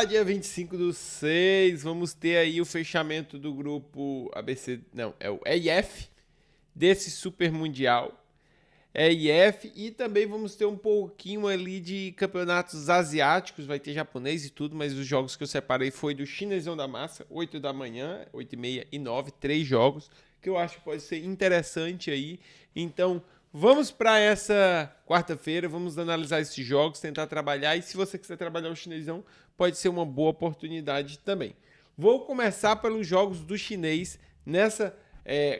dia 25/6, vamos ter aí o fechamento do grupo ABC, não, é o EIF, desse Super Mundial. EIF, e também vamos ter um pouquinho ali de campeonatos asiáticos, vai ter japonês e tudo, mas os jogos que eu separei foi do Chinesão da Massa, 8 da manhã, 8h30 e 9, 3 jogos, que eu acho que pode ser interessante aí. Então, vamos para essa quarta-feira, vamos analisar esses jogos, tentar trabalhar, e se você quiser trabalhar o chinesão, pode ser uma boa oportunidade também. Vou começar pelos jogos do chinês. Nessa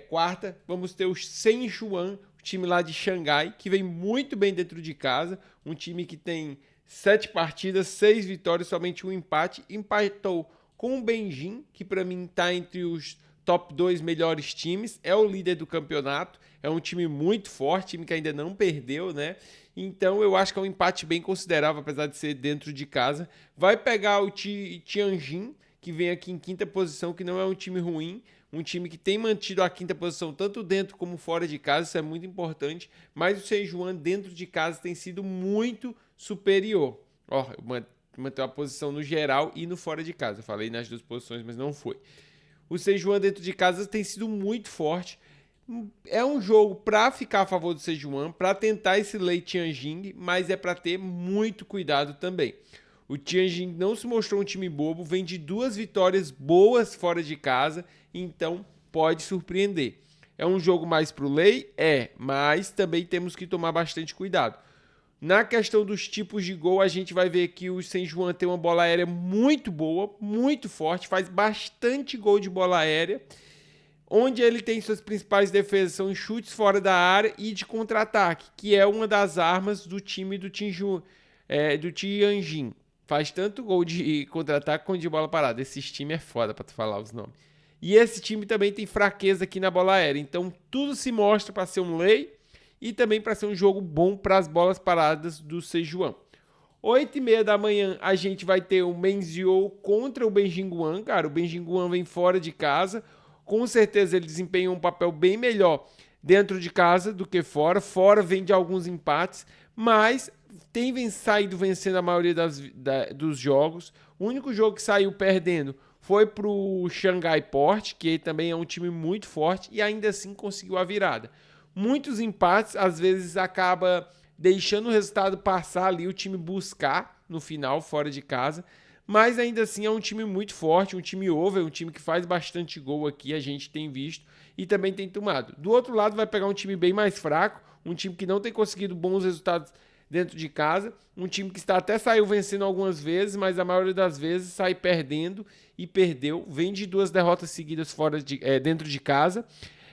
quarta, vamos ter o Shenchuan, o time lá de Xangai, que vem muito bem dentro de casa, um time que tem 7 partidas, 6 vitórias, somente um empate, empatou com o Benjin, que para mim está entre os top 2 melhores times, é o líder do campeonato, é um time muito forte, time que ainda não perdeu, né? Então eu acho que é um empate bem considerável, apesar de ser dentro de casa. Vai pegar o Tianjin, que vem aqui em quinta posição, que não é um time ruim, um time que tem mantido a quinta posição tanto dentro como fora de casa, isso é muito importante, mas o Szechuan dentro de casa tem sido muito superior. Ó, manteve a posição no geral e no fora de casa, eu falei nas duas posições, mas não foi. O Szechuan dentro de casa tem sido muito forte, é um jogo para ficar a favor do Szechuan, para tentar esse Lei Tianjin, mas é para ter muito cuidado também. O Tianjin não se mostrou um time bobo, vem de 2 vitórias boas fora de casa, então pode surpreender. É um jogo mais pro Lei? É, mas também temos que tomar bastante cuidado. Na questão dos tipos de gol, a gente vai ver que o Szechuan tem uma bola aérea muito boa, muito forte, faz bastante gol de bola aérea. Onde ele tem suas principais defesas são chutes fora da área e de contra-ataque, que é uma das armas do time do Tianjin. Faz tanto gol de contra-ataque quanto de bola parada. Esse time é foda pra tu falar os nomes. E esse time também tem fraqueza aqui na bola aérea. Então tudo se mostra para ser um lei e também para ser um jogo bom para as bolas paradas do Szechuan. 8h30 da manhã a gente vai ter o Menzhou contra o Benjinguan. Cara, o Benjinguan vem fora de casa. Com certeza ele desempenha um papel bem melhor dentro de casa do que fora. Fora vem de alguns empates, mas tem saído vencendo a maioria dos jogos. O único jogo que saiu perdendo foi para o Xangai Port, que também é um time muito forte, e ainda assim conseguiu a virada. Muitos empates, às vezes, acaba deixando o resultado passar ali, o time buscar no final, fora de casa. Mas ainda assim é um time muito forte, um time over, um time que faz bastante gol aqui, a gente tem visto e também tem tomado. Do outro lado vai pegar um time bem mais fraco, um time que não tem conseguido bons resultados dentro de casa, um time que até saiu vencendo algumas vezes, mas a maioria das vezes sai perdendo e perdeu, vem de 2 derrotas seguidas dentro de casa.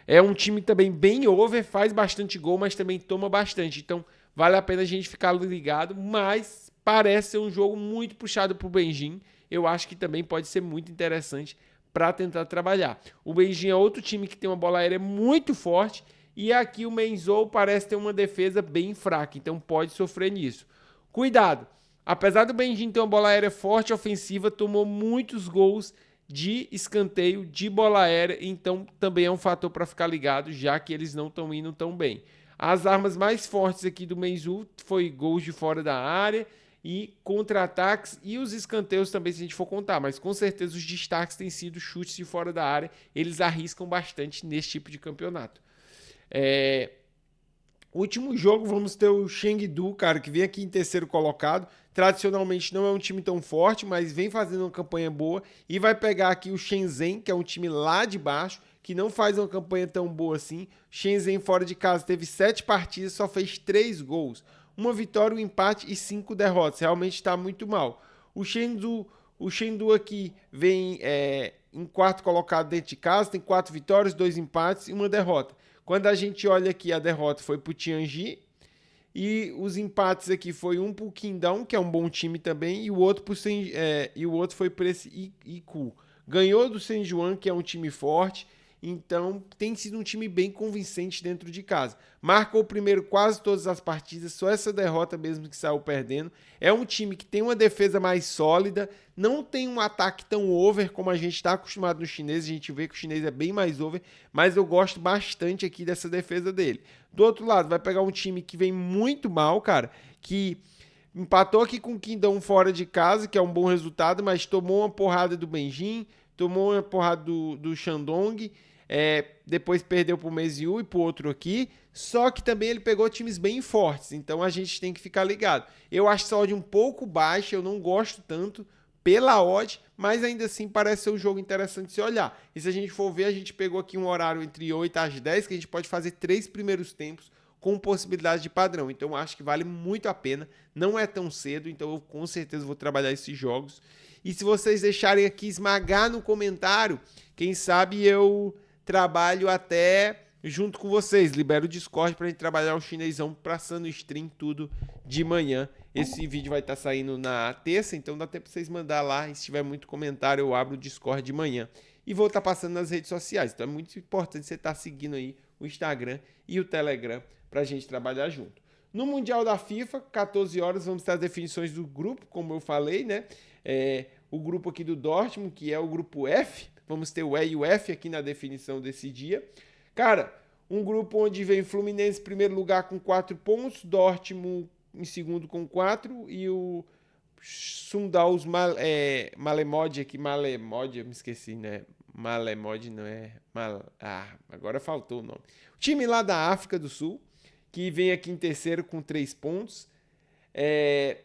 É um time também bem over, faz bastante gol, mas também toma bastante. Então vale a pena a gente ficar ligado, mas parece ser um jogo muito puxado para o Benjin. Eu acho que também pode ser muito interessante para tentar trabalhar. O Benjin é outro time que tem uma bola aérea muito forte e aqui o Menzhou parece ter uma defesa bem fraca, então pode sofrer nisso. Cuidado, apesar do Benjin ter uma bola aérea forte e ofensiva, tomou muitos gols de escanteio, de bola aérea, então também é um fator para ficar ligado, já que eles não estão indo tão bem. As armas mais fortes aqui do Menzhou foi gols de fora da área e contra-ataques e os escanteios também, se a gente for contar, mas com certeza os destaques têm sido chutes de fora da área, eles arriscam bastante nesse tipo de campeonato. Último jogo, vamos ter o Chengdu, cara, que vem aqui em terceiro colocado. Tradicionalmente não é um time tão forte, mas vem fazendo uma campanha boa. E vai pegar aqui o Shenzhen, que é um time lá de baixo, que não faz uma campanha tão boa assim. Shenzhen fora de casa teve 7 partidas, só fez 3 gols. Uma vitória, um empate e 5 derrotas. Realmente está muito mal. O Chengdu aqui vem em quarto colocado dentro de casa, tem 4 vitórias, 2 empates e uma derrota. Quando a gente olha aqui, a derrota foi para o Tianjin e os empates aqui foi um para o Qingdao, que é um bom time também, e o outro foi para esse Iku. Ganhou do Szechuan, que é um time forte, então tem sido um time bem convincente dentro de casa. Marcou primeiro quase todas as partidas, só essa derrota mesmo que saiu perdendo. É um time que tem uma defesa mais sólida, não tem um ataque tão over como a gente está acostumado no chinês. A gente vê que o chinês é bem mais over, mas eu gosto bastante aqui dessa defesa dele. Do outro lado, vai pegar um time que vem muito mal, cara, que Empatou aqui com o Quindão fora de casa, que é um bom resultado, mas tomou uma porrada do Benjin, tomou uma porrada do Shandong, depois perdeu pro Meziu e pro outro aqui, só que também ele pegou times bem fortes, então a gente tem que ficar ligado. Eu acho essa odd um pouco baixa, eu não gosto tanto pela odd, mas ainda assim parece ser um jogo interessante de se olhar. E se a gente for ver, a gente pegou aqui um horário entre 8 às 10, que a gente pode fazer 3 primeiros tempos com possibilidade de padrão. Então eu acho que vale muito a pena. Não é tão cedo, então eu com certeza vou trabalhar esses jogos. E se vocês deixarem aqui esmagar no comentário, quem sabe eu trabalho até junto com vocês. Libero o Discord pra gente trabalhar o chinesão passando stream tudo de manhã. Esse vídeo vai estar saindo na terça, então dá tempo pra vocês mandar lá. E se tiver muito comentário, eu abro o Discord de manhã. E vou estar passando nas redes sociais. Então é muito importante você estar seguindo aí o Instagram e o Telegram pra gente trabalhar junto. No Mundial da FIFA, 14 horas, vamos ter as definições do grupo, como eu falei, né? O grupo aqui do Dortmund, que é o grupo F. Vamos ter o E e o F aqui na definição desse dia. Cara, um grupo onde vem Fluminense em primeiro lugar com 4 pontos, Dortmund em segundo com 4 e o Sundaus Malemod aqui, Malemod, eu me esqueci, né? Malemod não é... agora faltou o nome. O time lá da África do Sul, que vem aqui em terceiro com 3 pontos.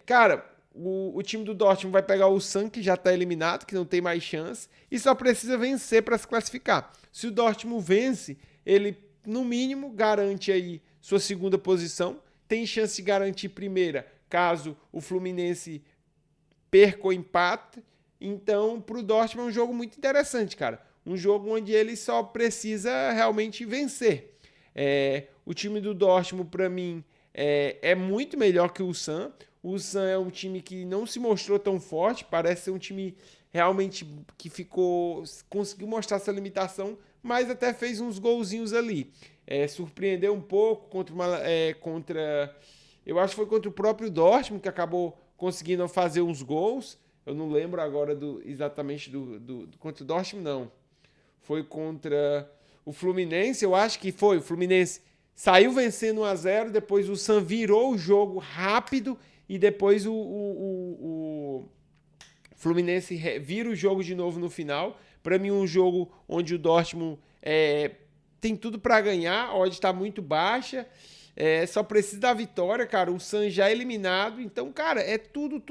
Cara, o time do Dortmund vai pegar o Ulsan, que já está eliminado, que não tem mais chance, e só precisa vencer para se classificar. Se o Dortmund vence, ele, no mínimo, garante aí sua segunda posição, tem chance de garantir primeira, caso o Fluminense perca ou empate. Então, para o Dortmund é um jogo muito interessante, cara. Um jogo onde ele só precisa realmente vencer. O time do Dortmund, para mim, é muito melhor que o Ulsan. O Ulsan é um time que não se mostrou tão forte, parece ser um time realmente que conseguiu mostrar essa limitação, mas até fez uns golzinhos ali. Surpreendeu um pouco eu acho que foi contra o próprio Dortmund, que acabou conseguindo fazer uns gols. Eu não lembro agora exatamente contra o Dortmund, não. Foi contra o Fluminense, eu acho que foi. O Fluminense saiu vencendo 1-0, depois o Ulsan virou o jogo rápido e depois o Fluminense vira o jogo de novo no final. Para mim, um jogo onde o Dortmund tem tudo para ganhar, a odd está muito baixa, só precisa da vitória, cara. O Ulsan já é eliminado, então, cara, é tudo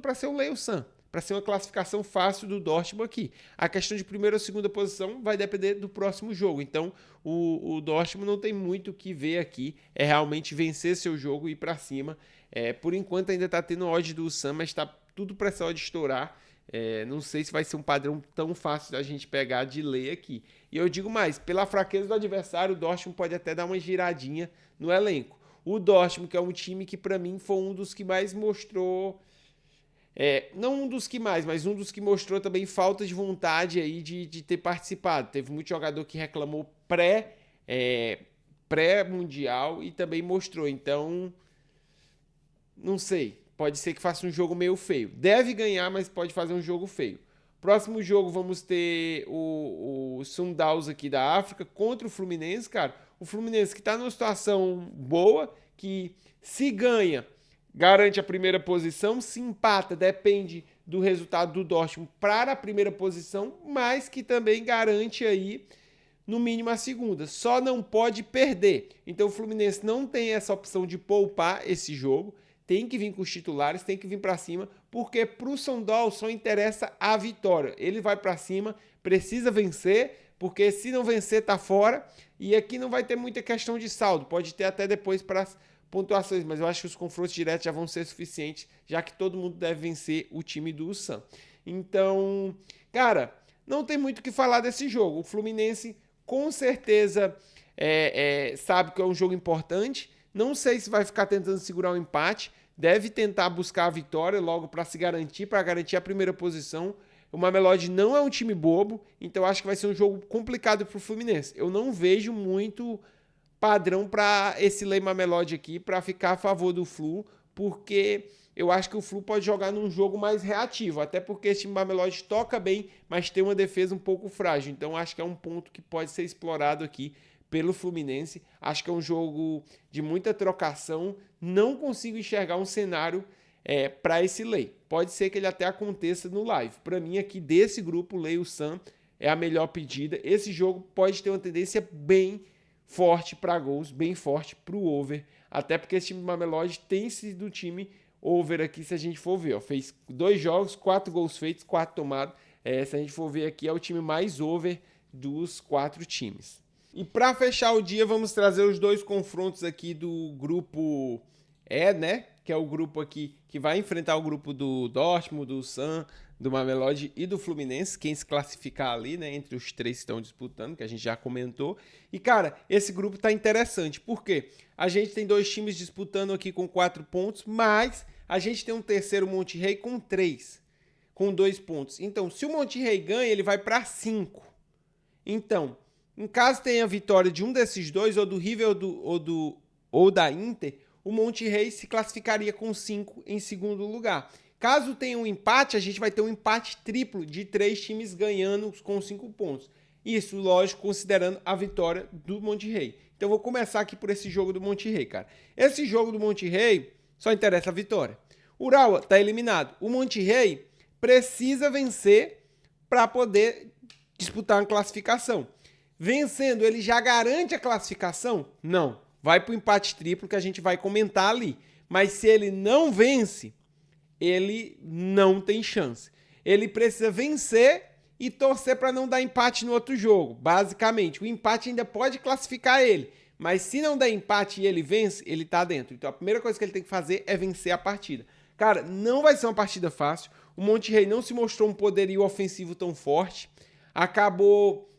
para ser o Ulsan, para ser uma classificação fácil do Dortmund aqui. A questão de primeira ou segunda posição vai depender do próximo jogo, então o Dortmund não tem muito o que ver aqui, é realmente vencer seu jogo e ir para cima. Por enquanto ainda está tendo odd do Ulsan, mas está tudo para essa odd estourar. Não sei se vai ser um padrão tão fácil da gente pegar de ler aqui. E eu digo mais, pela fraqueza do adversário, o Dortmund pode até dar uma giradinha no elenco. O Dortmund, que é um time que para mim foi um dos que mais mostrou... não um dos que mais, mas um dos que mostrou também falta de vontade aí de ter participado. Teve muito jogador que reclamou pré-mundial e também mostrou. Então, não sei. Pode ser que faça um jogo meio feio. Deve ganhar, mas pode fazer um jogo feio. Próximo jogo vamos ter o Sundowns aqui da África contra o Fluminense, cara. O Fluminense que está numa situação boa, que se ganha, garante a primeira posição. Se empata, depende do resultado do Dortmund para a primeira posição, mas que também garante aí, no mínimo, a segunda. Só não pode perder. Então o Fluminense não tem essa opção de poupar esse jogo. Tem que vir com os titulares, tem que vir para cima, porque para o Sundowns só interessa a vitória. Ele vai para cima, precisa vencer, porque se não vencer, tá fora. E aqui não vai ter muita questão de saldo, pode ter até depois para as pontuações, mas eu acho que os confrontos diretos já vão ser suficientes, já que todo mundo deve vencer o time do Ulsan. Então, cara, não tem muito o que falar desse jogo. O Fluminense, com certeza, sabe que é um jogo importante. Não sei se vai ficar tentando segurar um empate. Deve tentar buscar a vitória logo para se garantir, para garantir a primeira posição. O Mamelodi não é um time bobo, então acho que vai ser um jogo complicado para o Fluminense. Eu não vejo muito padrão para esse Lei Mamelodi aqui, para ficar a favor do Flu, porque eu acho que o Flu pode jogar num jogo mais reativo, até porque esse time Mamelodi toca bem, mas tem uma defesa um pouco frágil. Então acho que é um ponto que pode ser explorado aqui pelo Fluminense. Acho que é um jogo de muita trocação. Não consigo enxergar um cenário para esse lay. Pode ser que ele até aconteça no live. Para mim, aqui desse grupo, o lay o Sun é a melhor pedida. Esse jogo pode ter uma tendência bem forte para gols, bem forte para o over. Até porque esse time do Mamelodi tem sido um time over aqui, se a gente for ver. Ó, fez 2 jogos, 4 gols feitos, 4 tomados. Se a gente for ver aqui, é o time mais over dos 4 times. E para fechar o dia, vamos trazer os 2 confrontos aqui do grupo E, né? Que é o grupo aqui que vai enfrentar o grupo do Dortmund, do Sun, do Mamelodi e do Fluminense, quem se classificar ali, né, entre os 3 que estão disputando, que a gente já comentou. E, cara, esse grupo tá interessante, por quê? A gente tem 2 times disputando aqui com 4 pontos, mas a gente tem um terceiro Monterrey com 3, com 2 pontos. Então, se o Monterrey ganha, ele vai para 5. Então, em caso tenha a vitória de um desses 2, ou do River ou da Inter, o Monterrey se classificaria com 5 em segundo lugar. Caso tenha um empate, a gente vai ter um empate triplo de 3 times ganhando com 5 pontos. Isso, lógico, considerando a vitória do Monterrey. Então, eu vou começar aqui por esse jogo do Monterrey, cara. Esse jogo do Monterrey só interessa a vitória. O Urawa está eliminado. O Monterrey precisa vencer para poder disputar uma classificação. Vencendo, ele já garante a classificação? Não. Vai para o empate triplo que a gente vai comentar ali. Mas se ele não vence, ele não tem chance. Ele precisa vencer e torcer para não dar empate no outro jogo. Basicamente, o empate ainda pode classificar ele. Mas se não der empate e ele vence, ele tá dentro. Então a primeira coisa que ele tem que fazer é vencer a partida. Cara, não vai ser uma partida fácil. O Monterrey não se mostrou um poderio ofensivo tão forte. Acabou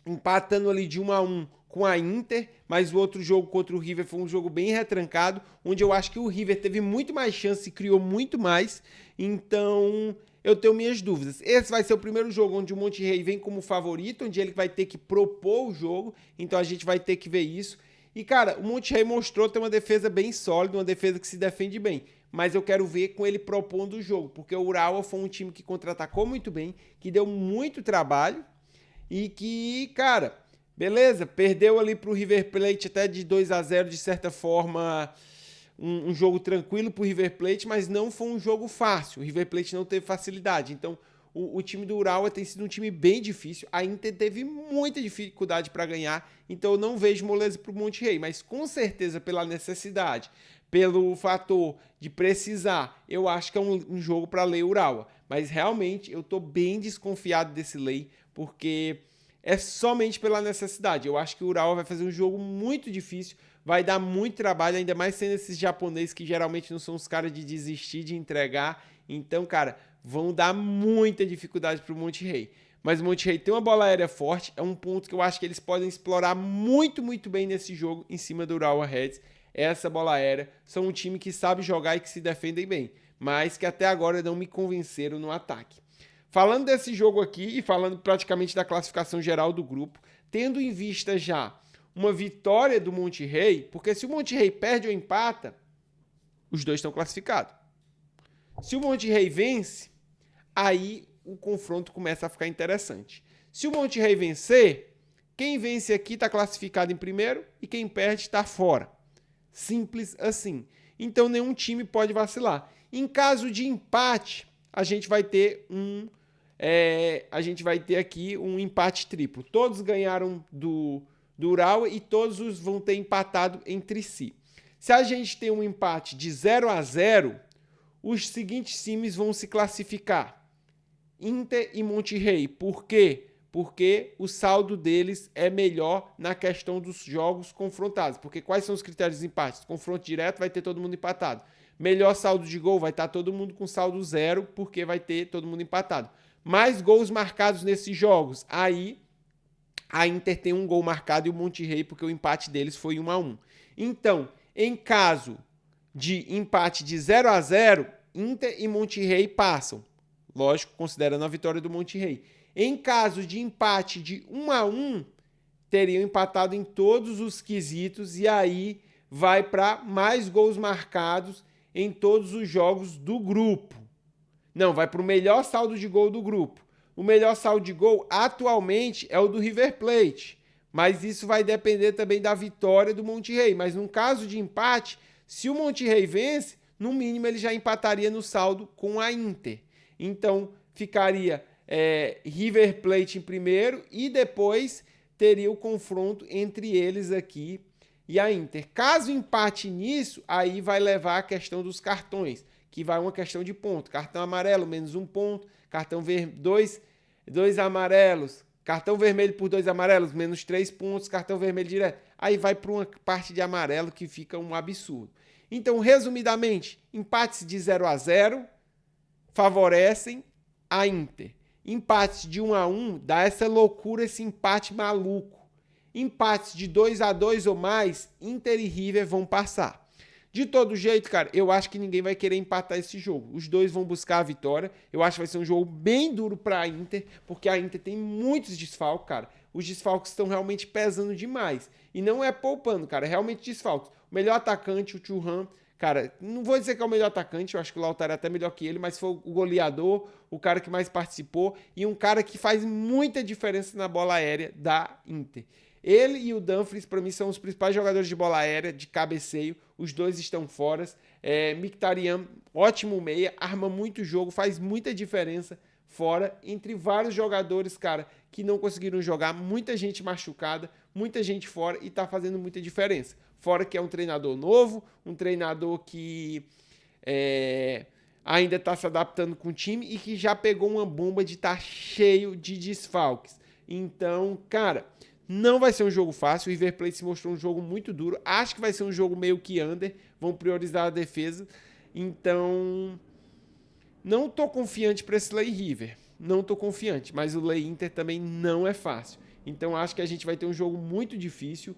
empatando ali de 1-1 com a Inter, mas o outro jogo contra o River foi um jogo bem retrancado, onde eu acho que o River teve muito mais chance e criou muito mais, então eu tenho minhas dúvidas. Esse vai ser o primeiro jogo onde o Monterrey vem como favorito, onde ele vai ter que propor o jogo, então a gente vai ter que ver isso. E, cara, o Monterrey mostrou ter uma defesa bem sólida, uma defesa que se defende bem, mas eu quero ver com ele propondo o jogo, porque o Urawa foi um time que contra-atacou muito bem, que deu muito trabalho e que, cara, beleza, perdeu ali para o River Plate até de 2-0, de certa forma, um jogo tranquilo para o River Plate, mas não foi um jogo fácil. O River Plate não teve facilidade. Então, o time do Urawa tem sido um time bem difícil. A Inter teve muita dificuldade para ganhar, então eu não vejo moleza para o Monterrey, mas com certeza pela necessidade, pelo fator de precisar, eu acho que é um jogo para lei Urawa. Mas realmente eu estou bem desconfiado desse lei, porque é somente pela necessidade. Eu acho que o Urawa vai fazer um jogo muito difícil, vai dar muito trabalho, ainda mais sendo esses japoneses que geralmente não são os caras de desistir, de entregar. Então, cara, vão dar muita dificuldade para o Monterrey. Mas o Monterrey tem uma bola aérea forte, é um ponto que eu acho que eles podem explorar muito, muito bem nesse jogo em cima do Urawa Reds. Essa bola aérea, são um time que sabe jogar e que se defendem bem, mas que até agora não me convenceram no ataque. Falando desse jogo aqui e falando praticamente da classificação geral do grupo, tendo em vista já uma vitória do Monterrey, porque se o Monterrey perde ou empata, os 2 estão classificados. Se o Monterrey vence, aí o confronto começa a ficar interessante. Se o Monterrey vencer, quem vence aqui está classificado em primeiro e quem perde está fora. Simples assim. Então nenhum time pode vacilar. Em caso de empate, a gente vai ter aqui um empate triplo. Todos ganharam do Urawa e todos vão ter empatado entre si. Se a gente tem um empate de 0-0, os seguintes times vão se classificar: Inter e Monterrey. Por quê? Porque o saldo deles é melhor na questão dos jogos confrontados. Porque quais são os critérios de empate? Confronto direto, vai ter todo mundo empatado. Melhor saldo de gol, vai estar todo mundo com saldo 0, porque vai ter todo mundo empatado. Mais gols marcados nesses jogos. Aí a Inter tem um gol marcado e o Monterrey, porque o empate deles foi 1-1. Então, em caso de empate de 0-0, Inter e Monterrey passam. Lógico, considerando a vitória do Monterrey. Em caso de empate de 1-1, teriam empatado em todos os quesitos e aí vai para mais gols marcados em todos os jogos do grupo. Não, vai para o melhor saldo de gol do grupo. O melhor saldo de gol atualmente é o do River Plate, mas isso vai depender também da vitória do Monterrey. Mas no caso de empate, se o Monterrey vence, no mínimo ele já empataria no saldo com a Inter. Então ficaria River Plate em primeiro e depois teria o confronto entre eles aqui e a Inter. Caso empate nisso, aí vai levar a questão dos cartões, que vai uma questão de ponto. Cartão amarelo, menos 1 ponto. Cartão vermelho, dois amarelos. Cartão vermelho por 2 amarelos, menos 3 pontos. Cartão vermelho direto. Aí vai para uma parte de amarelo que fica um absurdo. Então, resumidamente, empates de 0-0 favorecem a Inter. Empates de 1-1 dá essa loucura, esse empate maluco. Empates de 2-2 ou mais, Inter e River vão passar. De todo jeito, cara, eu acho que ninguém vai querer empatar esse jogo. Os dois vão buscar a vitória. Eu acho que vai ser um jogo bem duro para a Inter, porque a Inter tem muitos desfalques, cara. Os desfalques estão realmente pesando demais. E não é poupando, cara, é realmente desfalques. O melhor atacante, o Thuram, cara, não vou dizer que é o melhor atacante, eu acho que o Lautaro é até melhor que ele, mas foi o goleador, o cara que mais participou e um cara que faz muita diferença na bola aérea da Inter. Ele e o Dumfries, para mim, são os principais jogadores de bola aérea, de cabeceio. Os dois estão fora. Mkhitaryan, ótimo meia, arma muito jogo, faz muita diferença fora. Entre vários jogadores, cara, que não conseguiram jogar. Muita gente machucada, muita gente fora e tá fazendo muita diferença. Fora que é um treinador novo, um treinador que ainda está se adaptando com o time e que já pegou uma bomba de estar cheio de desfalques. Então, cara, não vai ser um jogo fácil. O River Plate se mostrou um jogo muito duro. Acho que vai ser um jogo meio que under. Vão priorizar a defesa. Então, não tô confiante para esse Lei River. Não tô confiante. Mas o Lei Inter também não é fácil. Então, acho que a gente vai ter um jogo muito difícil.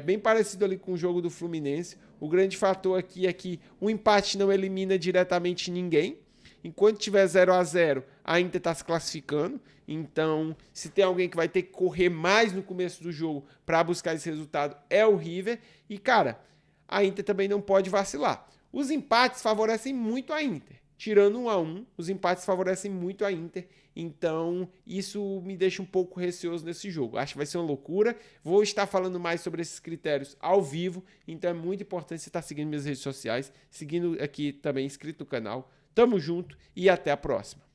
Bem parecido ali com o jogo do Fluminense. O grande fator aqui é que o empate não elimina diretamente ninguém. Enquanto tiver 0-0, a Inter está se classificando. Então, se tem alguém que vai ter que correr mais no começo do jogo para buscar esse resultado, é o River. E, cara, a Inter também não pode vacilar. Os empates favorecem muito a Inter. Tirando 1-1, os empates favorecem muito a Inter. Então, isso me deixa um pouco receoso nesse jogo. Acho que vai ser uma loucura. Vou estar falando mais sobre esses critérios ao vivo. Então, é muito importante você estar seguindo minhas redes sociais, seguindo aqui também, inscrito no canal. Tamo junto e até a próxima.